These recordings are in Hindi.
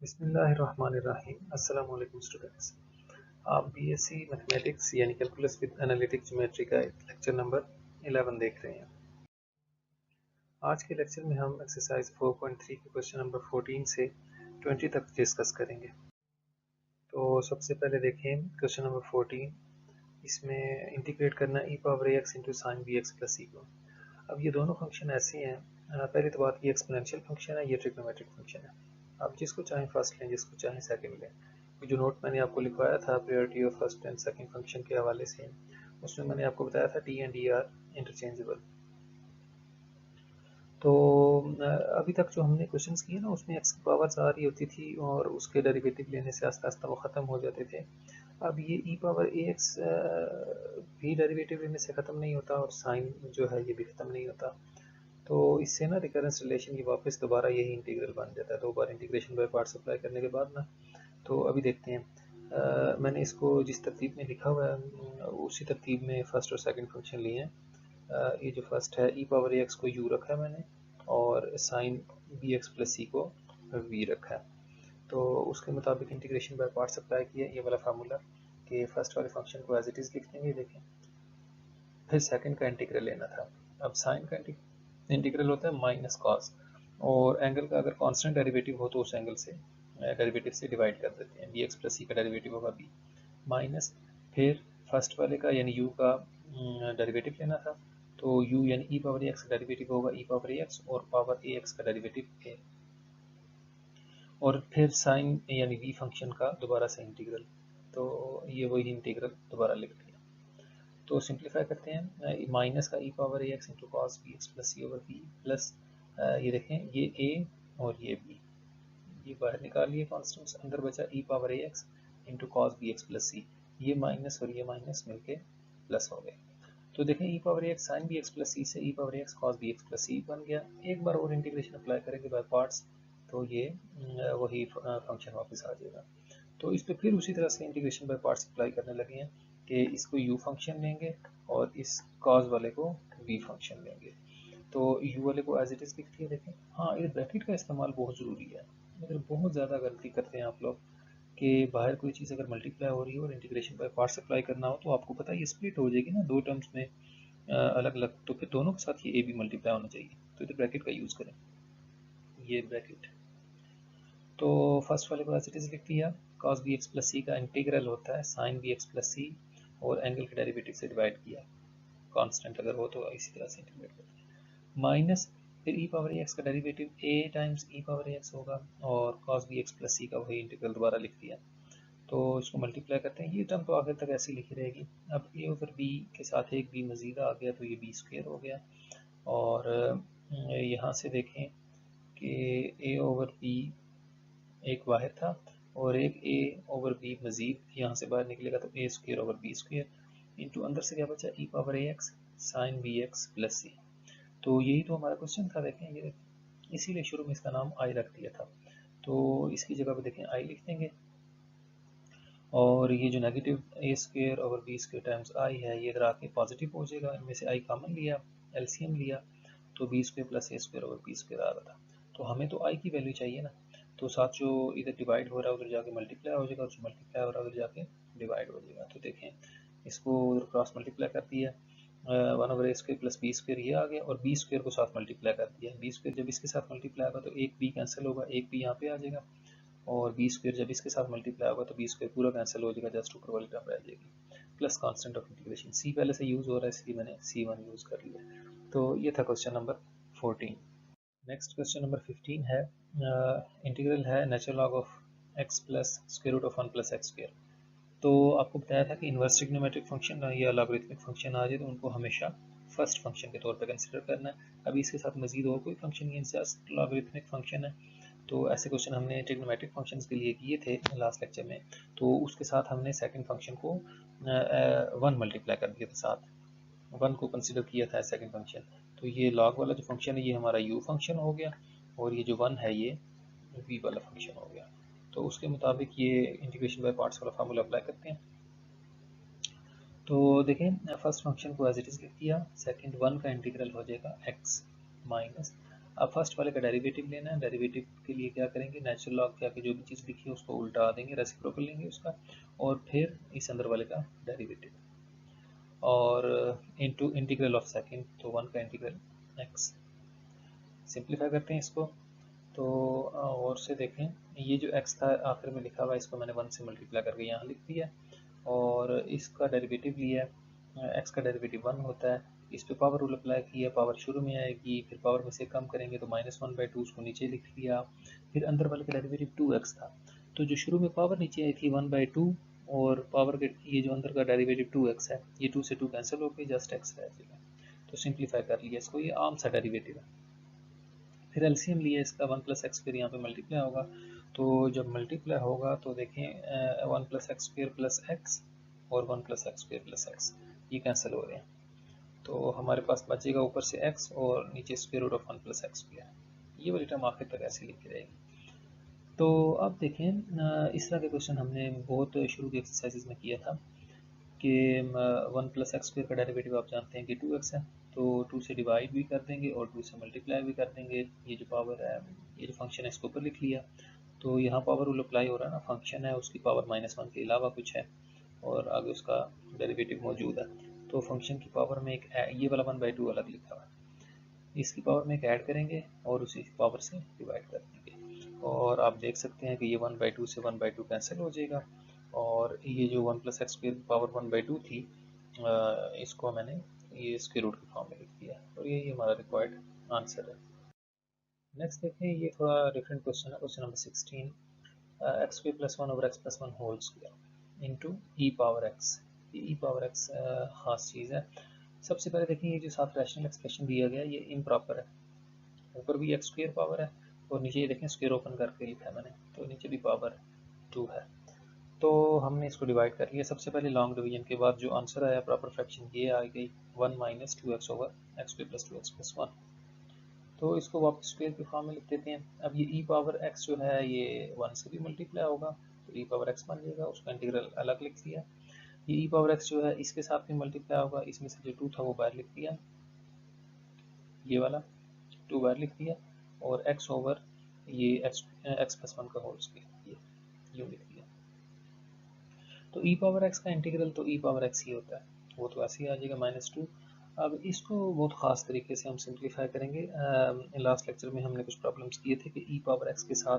बिस्मिल्लाहिर्रहमानिर्रहीम। अस्सलाम वालेकुम स्टूडेंट्स। आप बीएससी मैथमेटिक्स यानी कैलकुलस विद एनालिटिक ज्योमेट्री का लेक्चर नंबर 11 देख रहे हैं। आज के लेक्चर में हम एक्सरसाइज 4.3 के क्वेश्चन नंबर 14 से 20 तक डिस्कस करेंगे। तो सबसे पहले देखें क्वेश्चन नंबर 14। इसमें इंटीग्रेट करना e power ax into sine B X plus C को। अब ये दोनों फंक्शन ऐसे हैं, पहली तो बात ये एक्सपोनेंशियल फंक्शन है, ये ट्रिग्नोमेट्रिक फंक्शन है। आप जिसको चाहें फर्स्ट लें, जिसको चाहें सेकंड लें। जो नोट मैंने आपको लिखवाया था priority of first and second function के हवाले से, उसमें मैंने आपको बताया था T and D R interchangeable. तो अभी तक जो हमने क्वेश्चंस किए ना, उसमें एक्स की पावर्स आ रही होती थी और उसके डेरिवेटिव लेने से आस्ता आस्ता वो ख़त्म हो जाते थे। अब ये ई पावर ए एक्स भी डेरिवेटिव लेने से ख़त्म नहीं होता और साइन जो है ये भी ख़त्म नहीं होता। तो इससे ना रिकरेंस रिलेशन की वापस दोबारा यही इंटीग्रल बन जाता है, दो बार इंटीग्रेशन बाय पार्ट्स अप्लाई करने के बाद ना। तो अभी देखते हैं। मैंने इसको जिस तरतीब में लिखा हुआ है उसी तरतीब में फर्स्ट और सेकंड फंक्शन लिए हैं। ये जो फर्स्ट है ई पावर ए एक्स को यू रखा है मैंने, और sign B X plus C को वी रखा है। तो उसके मुताबिक इंटीग्रेशन बाय पार्ट्स अप्लाई किया, ये वाला फार्मूला कि फर्स्ट वाले फंक्शन को एज इट इज़ लिख देंगे। देखें, फिर सेकंड का इंटीग्रल लेना था। अब साइन का इंटीग्रल होता है माइनस कॉस, और एंगल का अगर कांस्टेंट डेरिवेटिव हो तो उस एंगल से डेरिवेटिव से डिवाइड कर देते हैं। बी एक्स प्लस सी का डेरिवेटिव होगा बी माइनस, फिर फर्स्ट वाले का यानी यू का डेरिवेटिव लेना था। तो यू यानी ई पावर ए एक्स का डेरिवेटिव होगा ई पावर ए एक्स, और पावर ए एक्स का डेरिवेटिव ए, और फिर साइन यानी वी फंक्शन का दोबारा से इंटीग्रल। तो ये वही इंटीग्रल दोबारा लिख दिया। तो सिंप्लीफाई करते हैं, माइनस का E power A X into cos B X plus C over B plus, ये देखें ये ए और ये बी, ये बाहर निकाल लिए कॉन्स्टेंट्स, अंदर बचा E power A X into cos B X plus C. ये माइनस और ये माइनस मिलके प्लस हो गए। तो देखें E power X sine B X plus C से E power X cos B X plus C बन गया। एक बार और इंटीग्रेशन अप्लाई करेंगे बाय पार्ट्स, तो ये वही फंक्शन वापस आ जाएगा। तो इस पर फिर उसी तरह से इंटीग्रेशन बाय पार्ट्स अप्लाई करने लगे हैं कि इसको u फंक्शन लेंगे और इस cos वाले को v फंक्शन लेंगे। तो u वाले को एज इट इज़ लिख दिया। देखें, हाँ, ये ब्रैकेट का इस्तेमाल बहुत ज़रूरी है। अगर बहुत ज़्यादा गलती करते हैं आप लोग कि बाहर कोई चीज़ अगर मल्टीप्लाई हो रही है और इंटीग्रेशन बाय पार्ट्स अप्लाई करना हो, तो आपको पता है ये स्प्लिट हो जाएगी ना दो टर्म्स में अलग अलग, तो फिर दोनों के साथ ये ए भी मल्टीप्लाई होना चाहिए। तो इधर ब्रैकेट का यूज़ करें, ये ब्रैकेट। तो फर्स्ट वाले को एज इट इज़ लिख दिया। cos बी एक्स प्लस सी का इंटीग्रल होता है साइन बी एक्स प्लस सी, और एंगल के डेरिवेटिव से डिवाइड किया। कांस्टेंट अगर हो तो इसी तरह से इंटीग्रेट करते हैं। माइनस, फिर ई पावर एक्स का डेरिवेटिव ए टाइम्स ई पावर एक्स होगा, और cos बी एक्स प्लस सी का वही इंटीग्रल दोबारा लिख दिया। तो इसको मल्टीप्लाई करते हैं, ये टर्म तो आखिर तक ऐसी लिखी रहेगी। अब ए ओवर बी के साथ एक बी मजीद आ गया, तो ये बी स्क्वेयर हो गया। और यहाँ से देखें कि ए ओवर बी एक बाहर था और एक ए ओवर बी मजीद यहाँ से बाहर निकलेगा, तो A square over B square into अंदर से क्या बचा E power A X sine B X plus C. तो यही तो हमारा क्वेश्चन था। देखें, ये इसीलिए शुरू में इसका नाम आई रख दिया था। तो इसकी जगह पे देखें आई लिख देंगे, और ये जो negative A square over B square times आई है, ये इधर आके पॉजिटिव हो जाएगा। इनमें से आई कॉमन लिया, एलसीएम लिया, तो बी स्क्र प्लस ए स्क्र ओवर बी स्क्र आ रहा था। तो हमें तो आई की वैल्यू चाहिए ना, तो साथ जो इधर डिवाइड हो रहा है उधर जाके मल्टीप्लाई हो जाएगा, और जो मल्टीप्लाई हो रहा है उधर जाके डिवाइड हो जाएगा। तो देखें, इसको उधर क्रॉस मल्टीप्लाई कर दिया, वन ओवर ए स्क्र प्लस बी स्क्र ये आ गया, और बी स्क्र को साथ मल्टीप्लाई कर दिया। बी स्क्र जब इसके साथ मल्टीप्लाई होगा तो एक बी कैंसिल होगा, एक बी यहाँ पे आ जाएगा, और बी स्क्र जब इसके साथ मल्टीप्लाई होगा तो बी स्क्र पूरा कैंसिल हो जाएगा, जस्ट ऊपर वाली टर्म रह जाएगी। प्लस कांस्टेंट ऑफ इंटीग्रेशन सी पहले से यूज़ हो रहा है, इसलिए मैंने C1 यूज़ कर लिया। तो ये था question number 14। Next question number 15 है, इंटीग्रल है natural log of x plus square root of 1 plus X square. तो आपको बताया था कि इन्वर्स ट्रिग्नोमेट्रिक फंक्शन या लॉगरिथमिक फंक्शन आ जाए तो उनको हमेशा फर्स्ट फंक्शन के तौर पर कंसिडर करना है। अभी इसके साथ मजीद और कोई फंक्शन नहीं, जस्ट लॉगरिथमिक फंक्शन है। तो ऐसे क्वेश्चन हमने ट्रिग्नोमेट्रिक फंक्शंस के लिए किए थे लास्ट लेक्चर में। तो उसके साथ हमने सेकंड फंक्शन को 1 मल्टीप्लाई कर दिया था, साथ 1 को कंसिडर किया था सेकंड फंक्शन। तो ये लॉग वाला जो फंक्शन है ये हमारा u फंक्शन हो गया, और ये जो 1 है ये v वाला फंक्शन हो गया। तो उसके मुताबिक ये इंटीग्रेशन बाय पार्ट्स वाला फार्मूला अप्लाई करते हैं। तो देखें, फर्स्ट फंक्शन को एज इट इज़ लिख दिया, सेकंड 1 का इंटीग्रल हो जाएगा x माइनस अब फर्स्ट वाले का डेरिवेटिव लेना है। डेरिवेटिव के लिए क्या करेंगे, नेचुरल लॉग के आगे जो भी चीज़ लिखी है उसको उल्टा देंगे, रेसिप्रोकल लेंगे उसका, और फिर इस अंदर वाले का डेरिवेटिव, और इनटू इंटीग्रल ऑफ सेकंड, तो 1 का इंटीग्रल x। सिंप्लीफाई करते हैं इसको, तो और से देखें, ये जो x था आखिर में लिखा हुआ, इसको मैंने 1 से मल्टीप्लाई करके यहाँ लिख दिया, और इसका डेरिवेटिव लिया है। x का डेरिवेटिव 1 होता है, इस पे पावर रूल अप्लाई किया, पावर शुरू में आएगी, फिर पावर में से कम करेंगे तो -1/2, उसको नीचे लिख लिया। फिर अंदर वाले का डेरिवेटिव 2x था, तो जो शुरू में पावर नीचे आई थी 1/2, और पावर के ये जो अंदर का डेरिवेटिव 2x है, ये 2 से 2 कैंसिल हो गई, जस्ट x रह जाएगा। तो सिंप्लीफाई कर लिया इसको, ये आम सा डेरिवेटिव है। फिर एलसीएम लिया इसका, 1 + x फिर यहाँ पे मल्टीप्लाई होगा, तो जब मल्टीप्लाई होगा तो देखें 1 + x² + x और 1 + x² + x ये कैंसिल हो रहे हैं, तो हमारे पास बचेगा ऊपर से x और नीचे √1 + x²। ये वाली टर्म आखिर तक ऐसे लिखी रहेगी। तो अब देखें इस तरह के क्वेश्चन हमने बहुत शुरू की एक्सरसाइजेज में किया था कि 1 + x² का डेरिवेटिव आप जानते हैं कि 2x है, तो 2 से डिवाइड भी कर देंगे और 2 से मल्टीप्लाई भी कर देंगे। ये जो पावर है, ये जो फंक्शन है, इसको ऊपर लिख लिया, तो यहाँ पावर रूल अप्लाई हो रहा है ना, फंक्शन है उसकी पावर -1 के अलावा कुछ है, और आगे उसका डेरिवेटिव मौजूद है, तो फंक्शन की पावर में एक ये वाला 1/2 अलग लिखा हुआ है, इसकी पावर में एक ऐड करेंगे और उसी पावर से डिवाइड कर देंगे, और आप देख सकते हैं कि ये 1/2 से 1/2 कैंसिल हो जाएगा, और ये जो 1 + x² पावर 1/2 थी, इसको मैंने ये स्क्वायर रूट के फॉर्म में लिख दिया, और यही हमारा रिक्वायर्ड आंसर है। नेक्स्ट देखें, ये थोड़ा डिफरेंट क्वेश्चन है, question number 16, x² + 1/x + 1 whole square into ई पावर x। ये ई पावर x खास चीज़ है। सबसे पहले देखिए, ये जो साथ रैशनल एक्सप्रेशन दिया गया ये इम्प्रॉपर है, ऊपर भी x² पावर है और नीचे ये देखें स्क्वायर ओपन करके लिखा है मैंने, तो नीचे भी पावर 2 है। तो हमने इसको डिवाइड कर लिया। सबसे पहले लॉन्ग डिवीजन के बाद जो आंसर आया प्रॉपर फ्रैक्शन ये आ गई 1 - 2x/x² + 2x + 1। तो इसको वापस स्क्वायर के फॉर्म में लिख देते हैं। अब ये e पावर x जो है ये 1 से भी मल्टीप्लाई होगा, तो e पावर x बन जाएगा, उसका इंटीग्रल अलग लिख दिया। ये e पावर x जो है इसके साथ भी मल्टीप्लाई होगा, इसमें से जो 2 था वो बाहर लिख दिया, ये वाला 2 बाहर लिख दिया, और x ओवर ये x + 1 का होल स्क्वायर ये यूँ लिख दिया। तो e पावर x का इंटीग्रल तो e पावर x ही होता है, वो तो ऐसे ही आ जाएगा -2। अब इसको बहुत ख़ास तरीके से हम सिंप्लीफाई करेंगे। लास्ट लेक्चर में हमने कुछ प्रॉब्लम्स किए थे कि e पावर x के साथ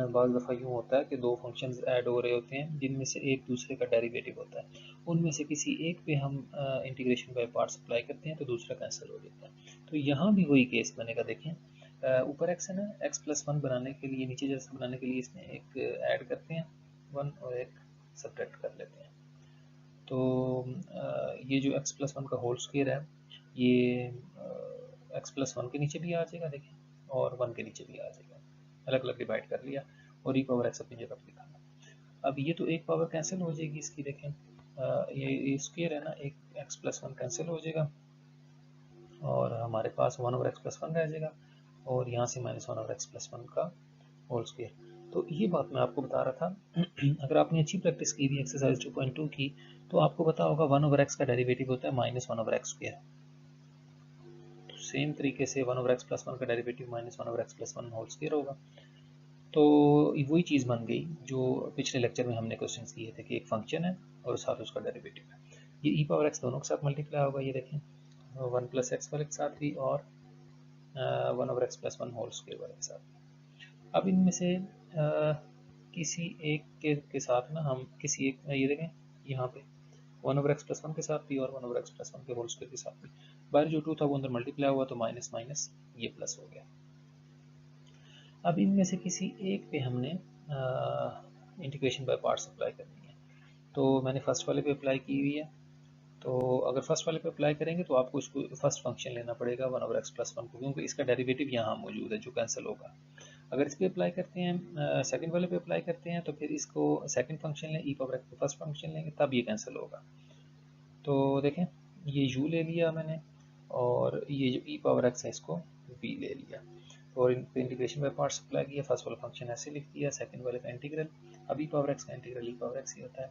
बाज़ दफ़ा यूँ होता है कि दो फंक्शंस ऐड हो रहे होते हैं जिनमें से एक दूसरे का डेरिवेटिव होता है, उनमें से किसी एक पे हम इंटीग्रेशन बाय पार्ट्स अप्लाई करते हैं तो दूसरा कैंसिल हो जाता है। तो यहाँ भी वही केस बनेगा। देखें ऊपर x है ना, x + 1 बनाने के लिए, नीचे जैसा बनाने के लिए इसमें एक ऐड करते हैं 1 और एक सब्ट्रैक्ट कर लेते हैं, तो ये जो x + 1 का होल स्क्वायर है ये x + 1 के नीचे भी आ जाएगा, देखें, और 1 के नीचे भी आ जाएगा, अलग अलग डिवाइड कर लिया, और e पावर x अपनी जगह पर लिखा। अब ये तो एक पावर कैंसिल हो जाएगी इसकी, देखें ये स्क्वायर है ना, एक x + 1 कैंसिल हो जाएगा, और हमारे पास 1/x + 1 रह जाएगा, और यहाँ से -1/x + 1 का होल स्क्वायर। तो ये बात मैं आपको बता रहा था अगर आपने अच्छी प्रैक्टिस की हुई एक्सरसाइज 2.2 की, तो आपको पता होगा 1/x का डेरिवेटिव होता है -1/x²। तो सेम तरीके से 1/x + 1 का डेरिवेटिव -1/x + 1 होल स्क्वायर होगा। तो वही चीज़ बन गई जो पिछले लेक्चर में हमने क्वेश्चन किए थे कि एक फंक्शन है और साथ उसका डेरिवेटिव है। ये e पावर x दोनों के साथ मल्टीप्लाई होगा, ये देखें 1 + x वाले के साथ भी और 1/x + 1 होल स्क्वायर वाले के साथ। अब इनमें से किसी एक के साथ ना हम किसी एक, ये देखें यहाँ पे 1/x + 1 के साथ भी और 1/x + 1 के होल स्क्वायर के साथ भी, बाहर जो 2 था वो अंदर मल्टीप्लाई हुआ तो माइनस माइनस ये प्लस हो गया। अब इनमें से किसी एक पे हमने इंटीग्रेशन बाय पार्ट्स अप्लाई करनी है, तो मैंने फर्स्ट वाले पे अप्लाई की हुई है। तो अगर फर्स्ट वाले पे अप्लाई करेंगे तो आपको इसको फर्स्ट फंक्शन लेना पड़ेगा 1/x + 1 को, क्योंकि इसका डेरिवेटिव यहाँ मौजूद है जो कैंसिल होगा। अगर इस पे अप्लाई करते हैं, सेकंड वाले पे अप्लाई करते हैं, तो फिर इसको सेकंड फंक्शन लें, e पावर x को फर्स्ट फंक्शन लेंगे तब ये कैंसिल होगा। तो देखें ये u ले लिया मैंने, और ये जो e पावर x है इसको v ले लिया, और इन पे इंटीग्रेशन बाय पार्ट्स अप्लाई किया। फर्स्ट वाला फंक्शन ऐसे लिख दिया, सेकंड वाले का इंटीग्रल, अब e पावर x का इंटीग्रल e पावर x ही होता है।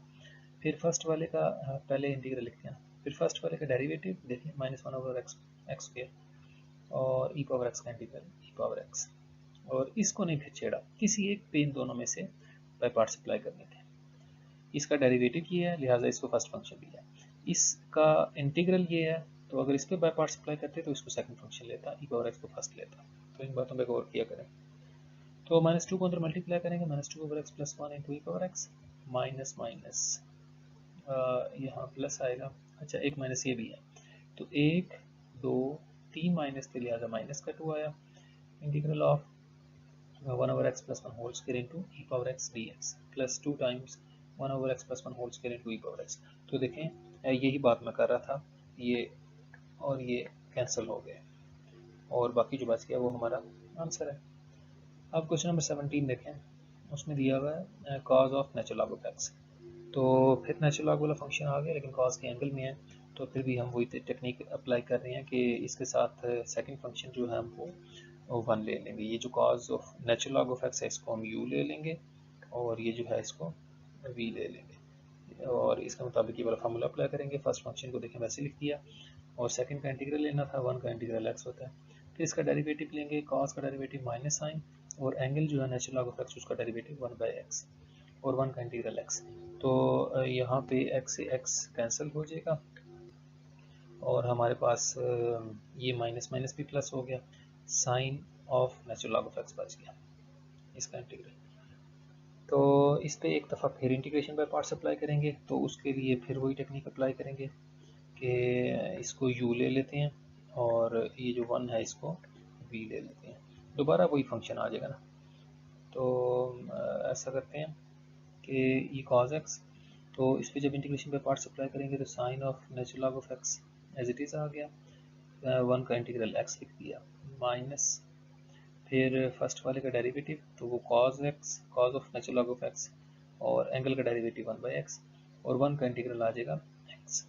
फिर फर्स्ट वाले का पहले इंटीग्रल लिखते हैं, फिर फर्स्ट वाले का डेरिवेटिव देखिए -1/x², और ई पावर एक्स का इंटीग्रल ई पावर एक्स, और इसको नहीं फिर छेड़ा, किसी एक पे इन दोनों में से बाय पार्ट्स अप्लाई करने थे। इसका डेरिवेटिव ये है, लिहाजा इसको फर्स्ट फंक्शन लिया। इसका इंटीग्रल ये है, तो अगर इस पर बाय पार्ट्स अप्लाई करते तो इसको सेकंड फंक्शन लेता, ई पावर एक्स को फर्स्ट लेता। तो इन बातों पर गौर किया करें। तो -2 को अंदर मल्टीप्लाई करेंगे, -2 ओवर एक्स प्लस 1 इंटू ई पावर एक्स, माइनस माइनस यहाँ प्लस आएगा। अच्छा, एक माइनस ये भी है, तो 1 2 3 माइनस थे, लिहाजा माइनस का 2 आया। Integral of 1 over x plus 1 whole square into E power x d x plus 2 times 1 over x plus 1 whole square into E power x. तो देखें, यही बात मैं कर रहा था, ये और ये कैंसिल हो गए, और बाकी जो बच गया वो हमारा आंसर है। अब क्वेश्चन नंबर 17 देखें, उसमें दिया हुआ है cause of natural log of x. तो फिर नेचुरल लॉग वाला फंक्शन आ गया, लेकिन कॉज के एंगल में है, तो फिर भी हम वही टेक्निक अप्लाई कर रहे हैं कि इसके साथ सेकंड फंक्शन जो है हम वो 1 ले लेंगे। ये जो cause of natural log of x है इसको हम u ले लेंगे, और ये जो है इसको v ले लेंगे, और इसके मुताबिक ये वाला फार्मूला अप्लाई करेंगे। फर्स्ट फंक्शन को देखें वैसे लिख दिया, और सेकंड का इंटीग्रल लेना था, 1 का इंटीग्रल x होता है। फिर इसका डेरिवेटिव लेंगे, कॉस का डेरिवेटिव माइनस साइन, और एंगल जो है नेचुरल लॉग ऑफ एक्स उसका डेरिवेटिव 1/x, और 1 का इंटीग्रल x। तो यहाँ पे x से x कैंसिल हो जाएगा, और हमारे पास ये माइनस माइनस भी प्लस हो गया, sine of natural log of x बच गया, इसका इंटीग्रल। तो इस पर एक दफ़ा फिर इंटीग्रेशन बाय पार्ट्स अप्लाई करेंगे, तो उसके लिए फिर वही टेक्निक अप्लाई करेंगे कि इसको u ले लेते हैं, और ये जो 1 है इसको v ले लेते हैं, दोबारा वही फंक्शन आ जाएगा ना। तो ऐसा करते हैं कि ये cos x, तो इस पर जब इंटीग्रेशन बाय पार्ट्स अप्लाई करेंगे तो sine of natural log of X as it is आ गया, 1 का इंटीग्रल x लिख दिया, माइनस फिर फर्स्ट वाले का डेरिवेटिव, तो वो cos x, cos of natural log of x, और एंगल का डेरिवेटिव 1/x, और 1 का इंटीग्रल आ जाएगा x।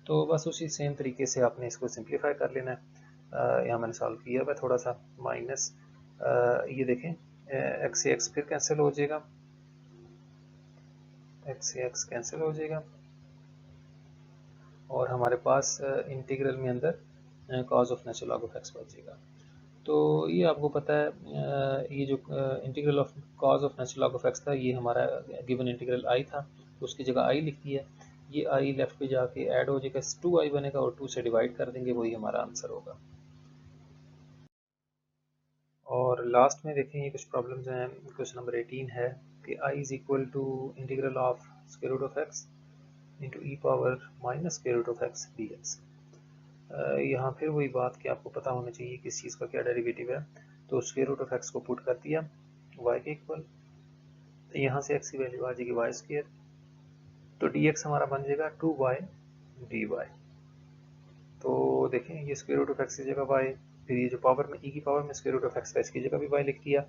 तो बस उसी सेम तरीके से आपने इसको सिंप्लीफाई कर लेना है। यहाँ मैंने सॉल्व किया हुआ थोड़ा सा, माइनस ये देखें, x से x फिर कैंसिल हो जाएगा, x से x कैंसिल हो जाएगा, और हमारे पास इंटीग्रल में अंदर cos of natural log of x बचेगा। तो ये आपको पता है, ये जो integral of cos of natural log of x था, ये हमारा गिवन इंटीग्रल i था, तो उसकी जगह i लिख दिया। ये i लेफ्ट पे जाके ऐड हो जाएगा, 2i बनेगा, और 2 से डिवाइड कर देंगे, वही हमारा आंसर होगा। और लास्ट में देखें, ये कुछ प्रॉब्लम्स हैं। क्वेश्चन नंबर 18 है कि i is equal to integral of square root of x into E power minus square root of x dx। यहाँ फिर वही बात कि आपको पता होना चाहिए किस चीज़ का क्या डेरिवेटिव है। तो स्क्वायर रूट ऑफ x को पुट कर दिया y के इक्वल, तो यहाँ से x की वैल्यू आ जाएगी वाई स्क्वायर, तो dx हमारा बन जाएगा 2y dy। तो देखें, ये स्क्वायर रूट ऑफ x की जगह y, फिर ये जो पावर में e की पावर में स्क्वायर रूट ऑफ x का, इसकी जगह भी y लिख दिया,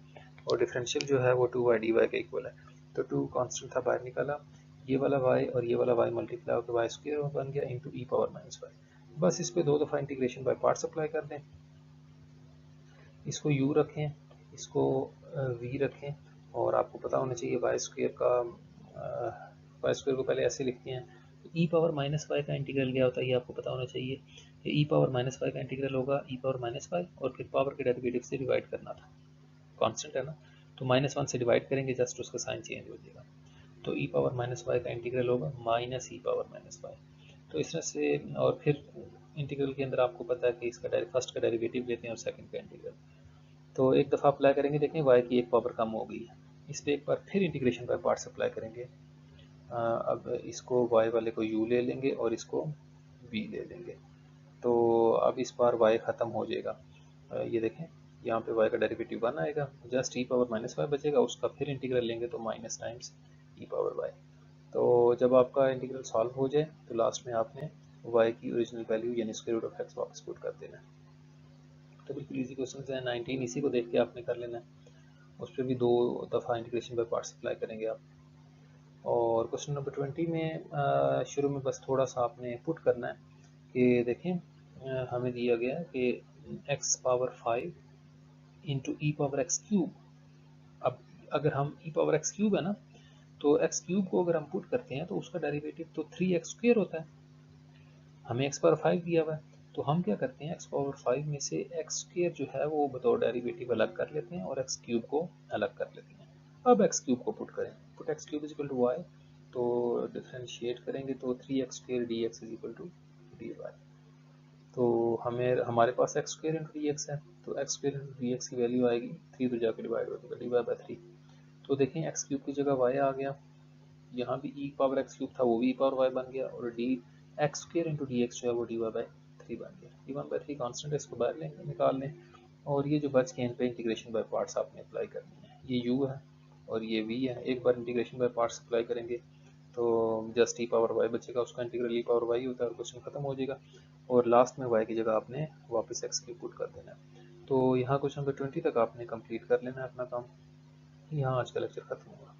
और डिफरेंशियल जो है वो 2y dy के इक्वल है। तो 2 कांस्टेंट था, बाहर निकाला, ये वाला y और ये वाला y मल्टीप्लाई होकर वाई स्क्वायर बन गया इंटू ई पावर माइनस वाई। बस इस पर 2 दफ़ा इंटीग्रेशन बाय पार्ट्स अप्लाई कर दें, इसको u रखें, इसको v रखें, और आपको पता होना चाहिए वाई स्क्वायर का, वाई स्क्वायर को पहले ऐसे लिखते हैं, ई पावर माइनस वाई का इंटीग्रल क्या होता है ये आपको पता होना चाहिए। ई पावर माइनस वाई का इंटीग्रल होगा ई पावर माइनस वाई, और फिर पावर के डेरिवेटिव से डिवाइड करना था, कांस्टेंट है ना, तो -1 से डिवाइड करेंगे, जस्ट उसका साइन चेंज हो जाएगा। तो ई पावर माइनस वाई का इंटीग्रल होगा माइनस ई पावर माइनस वाई। तो इस तरह से, और फिर इंटीग्रल के अंदर आपको पता है कि इसका फर्स्ट का डेरिवेटिव लेते हैं और सेकंड का इंटीग्रल। तो एक दफ़ा अप्लाई करेंगे, देखें वाई की एक पावर कम हो गई है, इस पर एक बार फिर इंटीग्रेशन बाय पार्ट्स अप्लाई करेंगे। अब इसको y वाले को u ले लेंगे, और इसको v ले लेंगे, तो अब इस बार y ख़त्म हो जाएगा। ये देखें, यहाँ पे y का डेरिवेटिव 1 आएगा, जस्ट ई पावर माइनस वाई बचेगा, उसका फिर इंटीग्रल लेंगे तो माइनस टाइम्स ई पावर वाई। तो जब आपका इंटीग्रल सॉल्व हो जाए तो लास्ट में आपने y की ओरिजिनल वैल्यू यानी स्क्वायर रूट ऑफ x वापस पुट कर देना है। तो बिल्कुल इजी क्वेश्चन है, 19 इसी को देख के आपने कर लेना है, उस पर भी 2 दफ़ा इंटीग्रेशन बाय पार्ट्स अप्लाई करेंगे आप। और क्वेश्चन नंबर 20 में शुरू में बस थोड़ा सा आपने पुट करना है कि देखें, हमें दिया गया है कि x पावर 5 इंटू ई पावर एक्स क्यूब। अब अगर हम ई पावर एक्स क्यूब है ना, तो एक्स क्यूब को अगर हम पुट करते हैं तो उसका डेरिवेटिव तो 3x स्क्वायर होता है, हमें x पावर 5 दिया हुआ है, तो हम क्या करते हैं, एक्स पावर 5 में से एक्स स्क्वायर जो है वो बतौर डेरिवेटिव अलग कर लेते हैं और एक्स क्यूब को अलग कर लेते हैं। अब एक्स क्यूब को पुट करें, put X cube is equal to Y, तो डिफ्रेंशिएट करेंगे तो 3x square D X is equal to D Y. तो हमारे पास X square into D X है, तो X square into D X की वैल्यू आएगी 3 तो जाकर डिवाइड हो जाएगा डी वाई बाई 3। तो देखें एक्स क्यूब की जगह वाई आ गया, यहाँ भी ई पावर एक्स क्यूब था वो भी ई पावर वाई बन गया, और D x square into D x जो है वो डी वाई बाई 3 बन गया। डी वन बाई 3 कॉन्स्टेंट है, इसको बाहर लेंगे, निकाल लें, और ये जो बच के इन पे इंटीग्रेशन बाय पार्ट्स आपने अप्लाई करनी है। ये यू है और ये वी है, एक बार इंटीग्रेशन बाय पार्ट्स अप्लाई करेंगे तो जस्ट ई पावर वाई बचेगा, उसका इंटीग्रल ई पावर वाई होता है और क्वेश्चन खत्म हो जाएगा, और लास्ट में वाई की जगह आपने वापस एक्स क्यूब पुट कर देना है। तो यहाँ क्वेश्चन नंबर 20 तक आपने कंप्लीट कर लेना है अपना काम। यहाँ आज का लेक्चर खत्म हुआ।